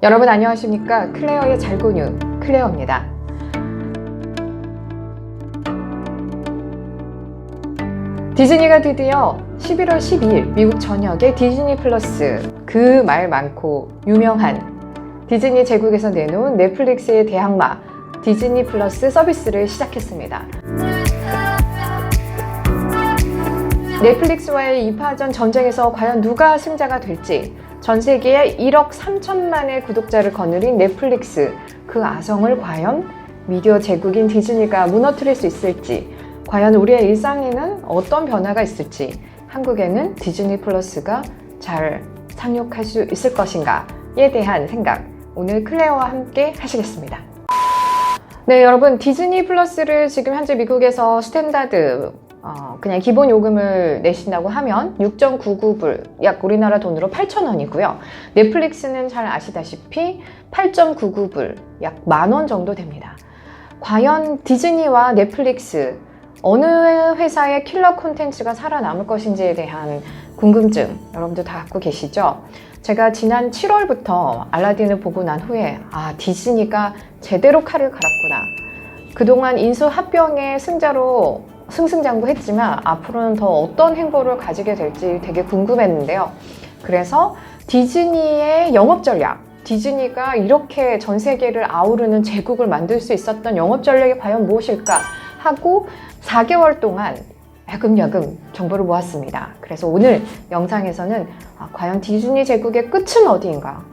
여러분 안녕하십니까? 클레어의 잘고뉴 클레어입니다. 디즈니가 드디어 11월 12일 미국 전역에 디즈니 플러스, 그 말 많고 유명한 디즈니 제국에서 내놓은 넷플릭스의 대항마 디즈니 플러스 서비스를 시작했습니다. 넷플릭스와의 2파전 전쟁에서 과연 누가 승자가 될지, 전 세계에 1억 3천만의 구독자를 거느린 넷플릭스, 그 아성을 과연 미디어 제국인 디즈니가 무너뜨릴 수 있을지, 과연 우리의 일상에는 어떤 변화가 있을지, 한국에는 디즈니 플러스가 잘 상륙할 수 있을 것인가에 대한 생각, 오늘 클레어와 함께 하시겠습니다. 네, 여러분, 디즈니 플러스를 지금 현재 미국에서 스탠다드 그냥 기본 요금을 내신다고 하면 6.99불, 약 우리나라 돈으로 8,000원이고요. 넷플릭스는 잘 아시다시피 8.99불, 약 10,000원 정도 됩니다. 과연 디즈니와 넷플릭스, 어느 회사의 킬러 콘텐츠가 살아남을 것인지에 대한 궁금증 여러분들 다 갖고 계시죠? 제가 지난 7월부터 알라딘을 보고 난 후에 디즈니가 제대로 칼을 갈았구나. 그동안 인수합병의 승자로 승승장구했지만 앞으로는 더 어떤 행보를 가지게 될지 되게 궁금했는데요. 그래서 디즈니의 영업 전략, 디즈니가 이렇게 전 세계를 아우르는 제국을 만들 수 있었던 영업 전략이 과연 무엇일까 하고 4개월 동안 야금야금 정보를 모았습니다. 그래서 오늘 영상에서는 과연 디즈니 제국의 끝은 어디인가?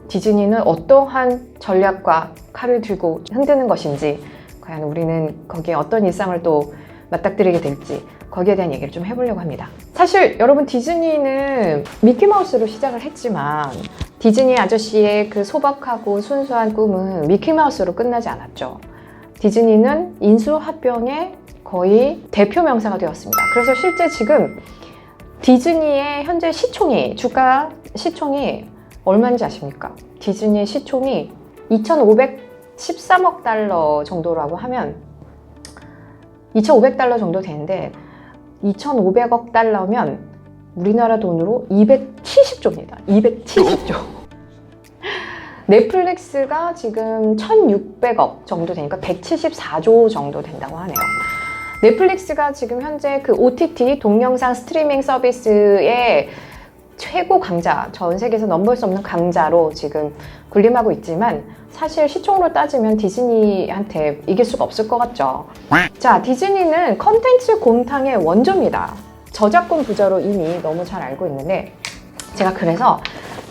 디즈니는 어떠한 전략과 칼을 들고 흔드는 것인지, 과연 우리는 거기에 어떤 일상을 또 맞닥뜨리게 될지, 거기에 대한 얘기를 좀 해보려고 합니다. 사실 여러분, 디즈니는 미키마우스로 시작을 했지만 디즈니 아저씨의 그 소박하고 순수한 꿈은 미키마우스로 끝나지 않았죠. 디즈니는 인수합병의 거의 대표 명사가 되었습니다. 그래서 실제 지금 디즈니의 현재 시총이, 주가 시총이 얼마인지 아십니까? 디즈니의 시총이 2,513억 달러 정도라고 하면 2,500달러 정도 되는데, 2,500억 달러면 우리나라 돈으로 270조입니다. 270조. 넷플릭스가 지금 1,600억 정도 되니까 174조 정도 된다고 하네요. 넷플릭스가 지금 현재 그 OTT 동영상 스트리밍 서비스의 최고 강자, 전 세계에서 넘볼 수 없는 강자로 지금 군림하고 있지만, 사실 시총으로 따지면 디즈니한테 이길 수가 없을 것 같죠. 자, 디즈니는 컨텐츠 곰탕의 원조입니다. 저작권 부자로 이미 너무 잘 알고 있는데, 제가 그래서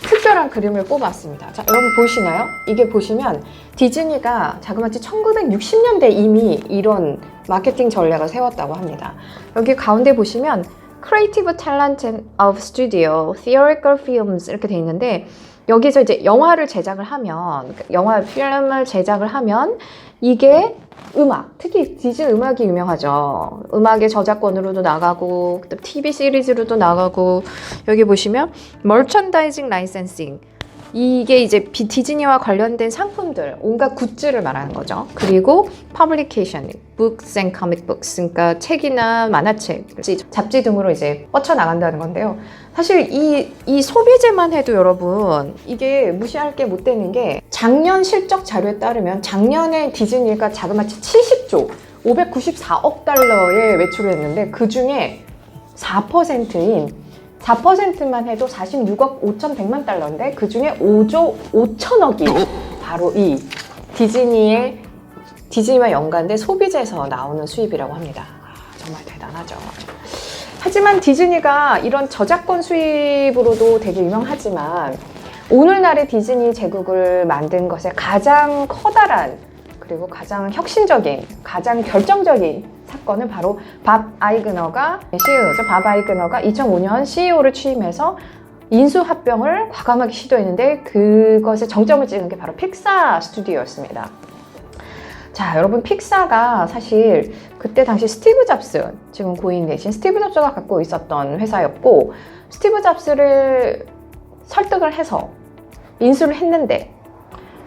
특별한 그림을 뽑았습니다. 자, 여러분 보이시나요? 이게 보시면 디즈니가 자그마치 1960년대 이미 이런 마케팅 전략을 세웠다고 합니다. 여기 가운데 보시면 Creative Talent of Studio, Theatrical Films 이렇게 돼 있는데, 여기서 이제 영화를 제작을 하면, 영화 필름을 제작을 하면 이게 음악, 특히 디즈니 음악이 유명하죠. 음악의 저작권으로도 나가고, 또 TV 시리즈로도 나가고, 여기 보시면 Merchandising Licensing, 이게 이제 디즈니와 관련된 상품들, 온갖 굿즈를 말하는 거죠. 그리고 Publication, Books and Comic Books, 그러니까 책이나 만화책, 잡지 등으로 이제 뻗쳐나간다는 건데요. 사실 이 소비재만 해도 여러분, 이게 무시할 게 못 되는 게, 작년 실적 자료에 따르면 작년에 디즈니가 자그마치 70조, 594억 달러의 매출을 했는데, 그 중에 4%만 해도 46억 5,100만 달러인데, 그 중에 5조 5천억이 바로 이 디즈니와 연관된 소비재에서 나오는 수입이라고 합니다. 정말 대단하죠. 하지만 디즈니가 이런 저작권 수입으로도 되게 유명하지만, 오늘날의 디즈니 제국을 만든 것에 가장 커다란, 그리고 가장 혁신적인, 가장 결정적인 사건은 바로 밥 아이그너가 CEO죠. 밥 아이그너가 2005년 CEO를 취임해서 인수합병을 과감하게 시도했는데, 그것에 정점을 찍은 게 바로 픽사 스튜디오였습니다. 자, 여러분, 픽사가 사실 그때 당시 스티브 잡스, 지금 고인 되신 스티브 잡스가 갖고 있었던 회사였고, 스티브 잡스를 설득을 해서 인수를 했는데,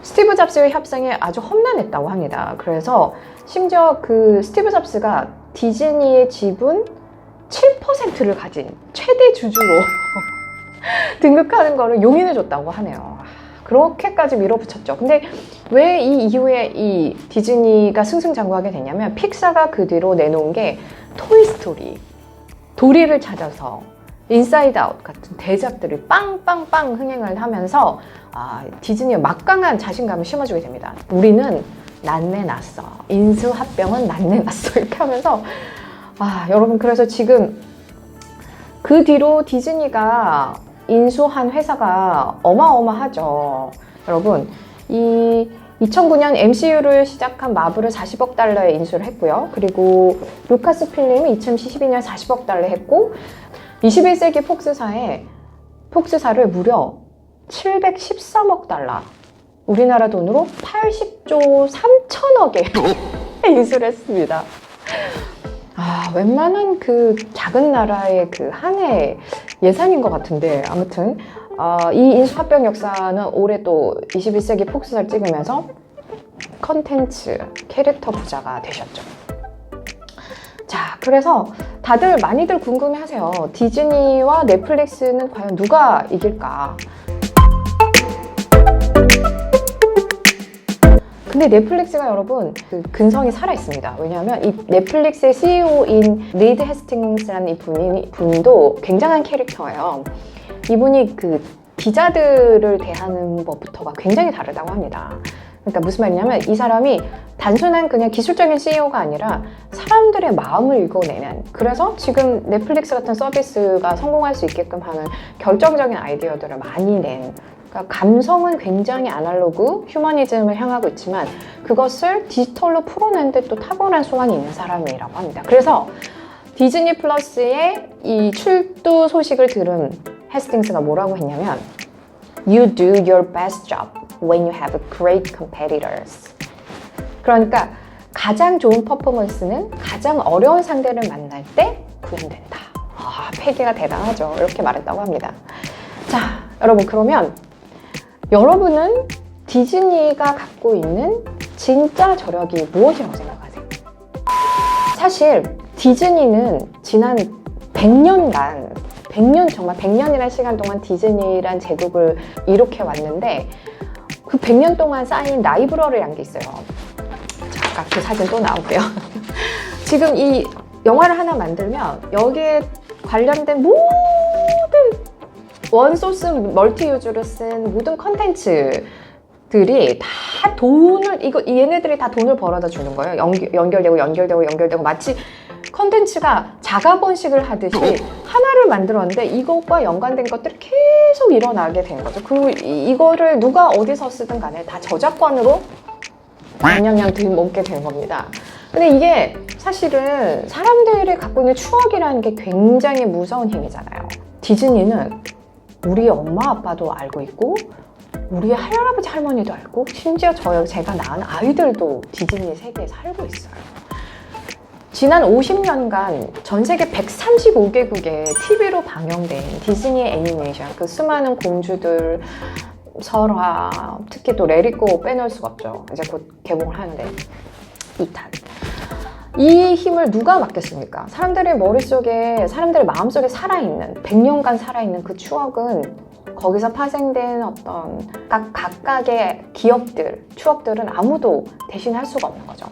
스티브 잡스의 협상에 아주 험난했다고 합니다. 그래서 심지어 그 스티브 잡스가 디즈니의 지분 7%를 가진 최대 주주로 등극하는 거를 용인해 줬다고 하네요. 그렇게까지 밀어붙였죠. 근데 왜 이 이후에 이 디즈니가 승승장구하게 됐냐면 픽사가 그 뒤로 내놓은 게 토이스토리, 도리를 찾아서, 인사이드 아웃 같은 대작들이 빵빵빵 흥행을 하면서 디즈니의 막강한 자신감을 심어주게 됩니다. 우리는 난내났어. 인수합병은 난내났어. 이렇게 하면서 여러분, 그래서 지금 그 뒤로 디즈니가 인수한 회사가 어마어마하죠. 여러분, 이 2009년 MCU를 시작한 마블을 40억 달러에 인수를 했고요. 그리고 루카스 필름이 2012년 40억 달러 했고, 21세기 폭스사를 무려 713억 달러, 우리나라 돈으로 80조 3천억에 인수를 했습니다. 웬만한 그 작은 나라의 그 한 해 예산인 것 같은데, 아무튼 이 인수합병 역사는 올해 또 21세기 폭스사를 찍으면서 컨텐츠, 캐릭터 부자가 되셨죠. 자, 그래서 다들 많이들 궁금해하세요. 디즈니와 넷플릭스는 과연 누가 이길까? 근데 넷플릭스가 여러분 그 근성이 살아있습니다. 왜냐하면 이 넷플릭스의 CEO인 리드 헤스팅스라는 이 분도 굉장한 캐릭터예요. 이분이 그 기자들을 대하는 법부터가 굉장히 다르다고 합니다. 그러니까 무슨 말이냐면 이 사람이 단순한 그냥 기술적인 CEO가 아니라 사람들의 마음을 읽어내는, 그래서 지금 넷플릭스 같은 서비스가 성공할 수 있게끔 하는 결정적인 아이디어들을 많이 낸, 그러니까 감성은 굉장히 아날로그, 휴머니즘을 향하고 있지만 그것을 디지털로 풀어낸 데 또 탁월한 소환이 있는 사람이라고 합니다. 그래서 디즈니 플러스의 이 출두 소식을 들은 헤스팅스가 뭐라고 했냐면 You do your best job when you have great competitors. 그러니까 가장 좋은 퍼포먼스는 가장 어려운 상대를 만날 때 구현된다. 패기가 대단하죠. 이렇게 말했다고 합니다. 자, 여러분, 그러면 여러분은 디즈니가 갖고 있는 진짜 저력이 무엇이라고 생각하세요? 사실 디즈니는 지난 100년간, 정말 100년이라는 시간 동안 디즈니란 제국을 이룩해 왔는데 그 100년 동안 쌓인 라이브러리라는 게 있어요. 자, 아까 그 사진 또 나오고요. 지금 이 영화를 하나 만들면 여기에 관련된 모든 원소스 멀티유즈로 쓴 모든 컨텐츠들이 다 얘네들이 다 돈을 벌어다 주는 거예요. 연결되고 마치 컨텐츠가 자가번식을 하듯이 하나를 만들었는데 이것과 연관된 것들이 계속 일어나게 된 거죠. 그리고 이거를 누가 어디서 쓰든 간에 다 저작권으로 냥냥냥 들먹게 되는 겁니다. 근데 이게 사실은 사람들이 갖고 있는 추억이라는 게 굉장히 무서운 힘이잖아요. 디즈니는 우리 엄마 아빠도 알고 있고 우리 할아버지 할머니도 알고 심지어 제가 낳은 아이들도 디즈니 세계에 살고 있어요. 지난 50년간 전 세계 135개국에 TV로 방영된 디즈니의 애니메이션, 그 수많은 공주들, 설화, 특히 또 레리고 빼놓을 수가 없죠. 이제 곧 개봉을 하는데 2탄. 이 힘을 누가 맡겠습니까? 사람들의 머릿속에, 사람들의 마음속에 살아있는, 100년간 살아있는 그 추억은, 거기서 파생된 어떤 각각의 기억들, 추억들은 아무도 대신할 수가 없는 거죠.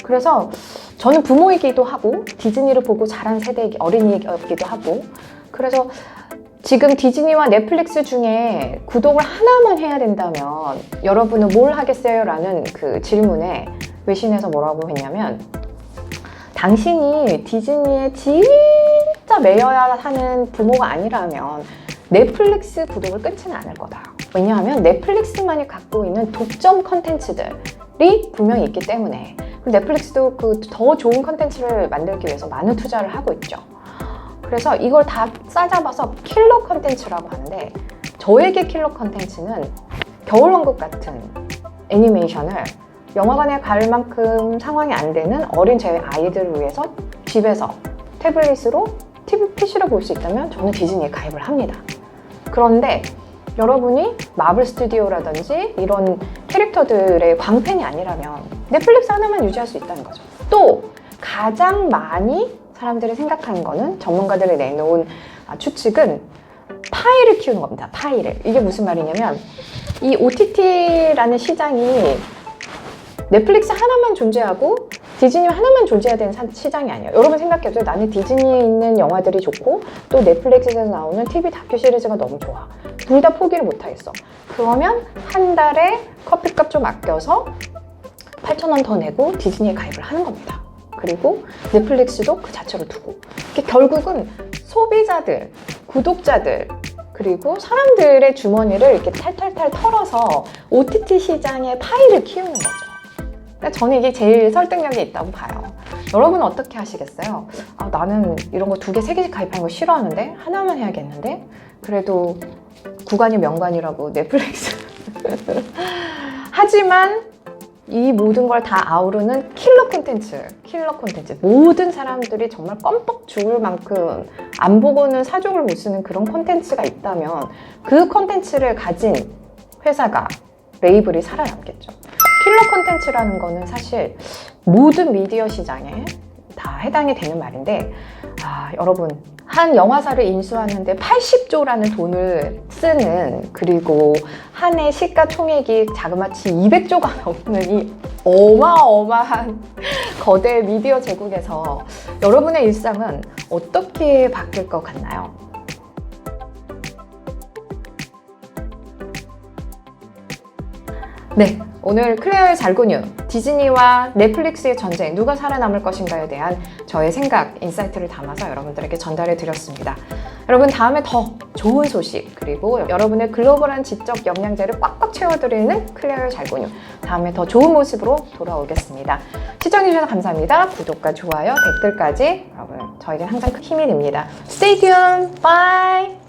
그래서 저는 부모이기도 하고 디즈니를 보고 자란 세대 어린이이기도 하고, 그래서 지금 디즈니와 넷플릭스 중에 구독을 하나만 해야 된다면 여러분은 뭘 하겠어요? 라는 그 질문에 외신에서 뭐라고 했냐면, 당신이 디즈니에 진짜 매여야 하는 부모가 아니라면 넷플릭스 구독을 끊지는 않을 거다. 왜냐하면 넷플릭스만이 갖고 있는 독점 컨텐츠들이 분명히 있기 때문에. 넷플릭스도 그 더 좋은 컨텐츠를 만들기 위해서 많은 투자를 하고 있죠. 그래서 이걸 다 싸잡아서 킬러 컨텐츠라고 하는데, 저에게 킬러 컨텐츠는 겨울왕국 같은 애니메이션을 영화관에 갈 만큼 상황이 안 되는 어린 제 아이들을 위해서 집에서 태블릿으로 PC로 볼 수 있다면 저는 디즈니에 가입을 합니다. 그런데 여러분이 마블 스튜디오라든지 이런 캐릭터들의 광팬이 아니라면 넷플릭스 하나만 유지할 수 있다는 거죠. 또 가장 많이 사람들이 생각하는 거는, 전문가들이 내놓은 추측은 파이를 키우는 겁니다. 파이를. 이게 무슨 말이냐면 이 OTT라는 시장이 넷플릭스 하나만 존재하고 디즈니 하나만 존재해야 되는 시장이 아니에요. 여러분 생각해보세요. 나는 디즈니에 있는 영화들이 좋고 또 넷플릭스에서 나오는 TV 다큐 시리즈가 너무 좋아. 둘 다 포기를 못하겠어. 그러면 한 달에 커피값 좀 아껴서 8,000원 더 내고 디즈니에 가입을 하는 겁니다. 그리고 넷플릭스도 그 자체로 두고. 결국은 소비자들, 구독자들, 그리고 사람들의 주머니를 이렇게 탈탈탈 털어서 OTT 시장의 파이를 키우는 거죠. 그러니까 저는 이게 제일 설득력이 있다고 봐요. 여러분은 어떻게 하시겠어요? 아, 나는 이런 거 2개, 3개씩 가입하는 거 싫어하는데 하나만 해야겠는데 그래도 구간이 명관이라고 넷플릭스 하지만 이 모든 걸 다 아우르는 킬러 콘텐츠 모든 사람들이 정말 껌뻑 죽을 만큼 안 보고는 사족을 못 쓰는 그런 콘텐츠가 있다면 그 콘텐츠를 가진 회사가 레이블이 살아남겠죠. 킬러 콘텐츠라는 거는 사실 모든 미디어 시장에 다 해당이 되는 말인데 여러분 한 영화사를 인수하는데 80조라는 돈을 쓰는 그리고 한 해 시가총액이 자그마치 200조가 넘는 이 어마어마한 거대 미디어 제국에서 여러분의 일상은 어떻게 바뀔 것 같나요? 네, 오늘 클레어의 잘고뉴 디즈니와 넷플릭스의 전쟁 누가 살아남을 것인가에 대한 저의 생각, 인사이트를 담아서 여러분들에게 전달해 드렸습니다. 여러분 다음에 더 좋은 소식 그리고 여러분의 글로벌한 지적 역량제를 꽉꽉 채워드리는 클레어의 잘고뉴 다음에 더 좋은 모습으로 돌아오겠습니다. 시청해주셔서 감사합니다. 구독과 좋아요, 댓글까지 여러분 저에겐 항상 큰 힘이 됩니다. Stay tuned. Bye.